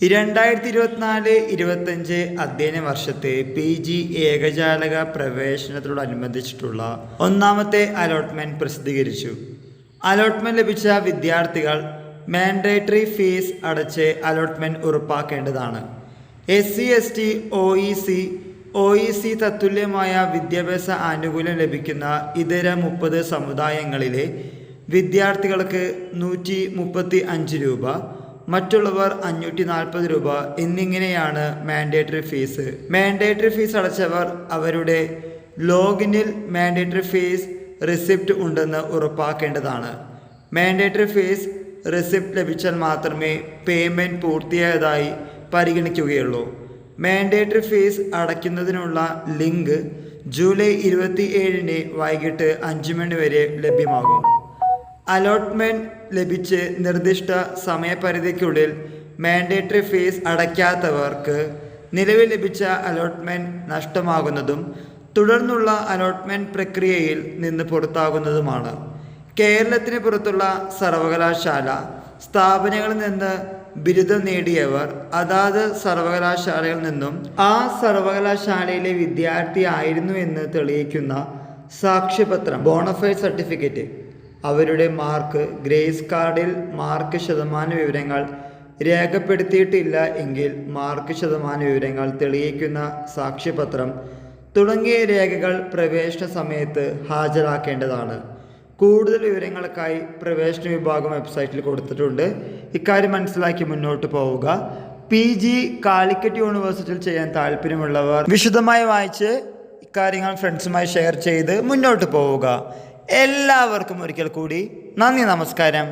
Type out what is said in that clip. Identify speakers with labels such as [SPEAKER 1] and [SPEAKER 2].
[SPEAKER 1] 2024-25 അധ്യയന വർഷത്തെ PG ഏകജാലക പ്രവേശനത്തോടനുബന്ധിച്ചിട്ടുള്ള ഒന്നാമത്തെ അലോട്ട്മെന്റ് പ്രസിദ്ധീകരിച്ചു. അലോട്ട്മെന്റ് ലഭിച്ച വിദ്യാർത്ഥികൾ മാൻഡേറ്ററി ഫീസ് അടച്ച് അലോട്ട്മെന്റ് ഉറപ്പാക്കേണ്ടതാണ്. SC/ST, OEC തത്തുല്യമായ വിദ്യാഭ്യാസ ആനുകൂല്യം ലഭിക്കുന്ന ഇതര 30 സമുദായങ്ങളിലെ വിദ്യാർത്ഥികൾക്ക് 135 രൂപ, മറ്റുള്ളവർ 540 രൂപ എന്നിങ്ങനെയാണ് മാൻഡേറ്ററി ഫീസ്. മാൻഡേറ്ററി ഫീസ് അടച്ചവർ അവരുടെ ലോഗിനിൽ മാൻഡേറ്ററി ഫീസ് റിസിപ്റ്റ് ഉണ്ടെന്ന് ഉറപ്പാക്കേണ്ടതാണ്. മാൻഡേറ്ററി ഫീസ് റിസിപ്റ്റ് ലഭിച്ചാൽ മാത്രമേ പേയ്മെൻറ്റ് പൂർത്തിയായതായി പരിഗണിക്കുകയുള്ളൂ. മാൻഡേറ്ററി ഫീസ് അടയ്ക്കുന്നതിനുള്ള ലിങ്ക് ജൂലൈ 27 വൈകിട്ട് 5 മണി വരെ ലഭ്യമാകും. അലോട്ട്മെന്റ് ലഭിച്ച് നിർദ്ദിഷ്ട സമയപരിധിക്കുള്ളിൽ മാൻഡേറ്ററി ഫീസ് അടയ്ക്കാത്തവർക്ക് നിലവിൽ ലഭിച്ച അലോട്ട്മെന്റ് നഷ്ടമാകുന്നതും തുടർന്നുള്ള അലോട്ട്മെന്റ് പ്രക്രിയയിൽ നിന്ന് പുറത്താകുന്നതുമാണ്. കേരളത്തിന് പുറത്തുള്ള സർവകലാശാല സ്ഥാപനങ്ങളിൽ നിന്ന് ബിരുദം നേടിയവർ അതാത് സർവകലാശാലയിൽ നിന്നും ആ സർവകലാശാലയിലെ വിദ്യാർത്ഥി ആയിരുന്നു എന്ന് തെളിയിക്കുന്ന സാക്ഷ്യപത്രം, ബോണഫൈഡ് സർട്ടിഫിക്കറ്റ്, അവരുടെ മാർക്ക്, ഗ്രേസ് കാർഡിൽ മാർക്ക് ശതമാന വിവരങ്ങൾ രേഖപ്പെടുത്തിയിട്ടില്ല എങ്കിൽ മാർക്ക് ശതമാന വിവരങ്ങൾ തെളിയിക്കുന്ന സാക്ഷ്യപത്രം തുടങ്ങിയ രേഖകൾ പ്രവേശന സമയത്ത് ഹാജരാക്കേണ്ടതാണ്. കൂടുതൽ വിവരങ്ങൾക്കായി പ്രവേശന വിഭാഗം വെബ്സൈറ്റിൽ കൊടുത്തിട്ടുണ്ട്. ഇക്കാര്യം മനസ്സിലാക്കി മുന്നോട്ട് പോവുക. PG കാലിക്കറ്റ് യൂണിവേഴ്സിറ്റിയിൽ ചെയ്യാൻ താല്പര്യമുള്ളവർ വിശദമായി വായിച്ച് ഇക്കാര്യങ്ങൾ ഫ്രണ്ട്സുമായി ഷെയർ ചെയ്ത് മുന്നോട്ട് പോവുക. എല്ലാവർക്കും ഒരിക്കൽ കൂടി നന്ദി, നമസ്കാരം.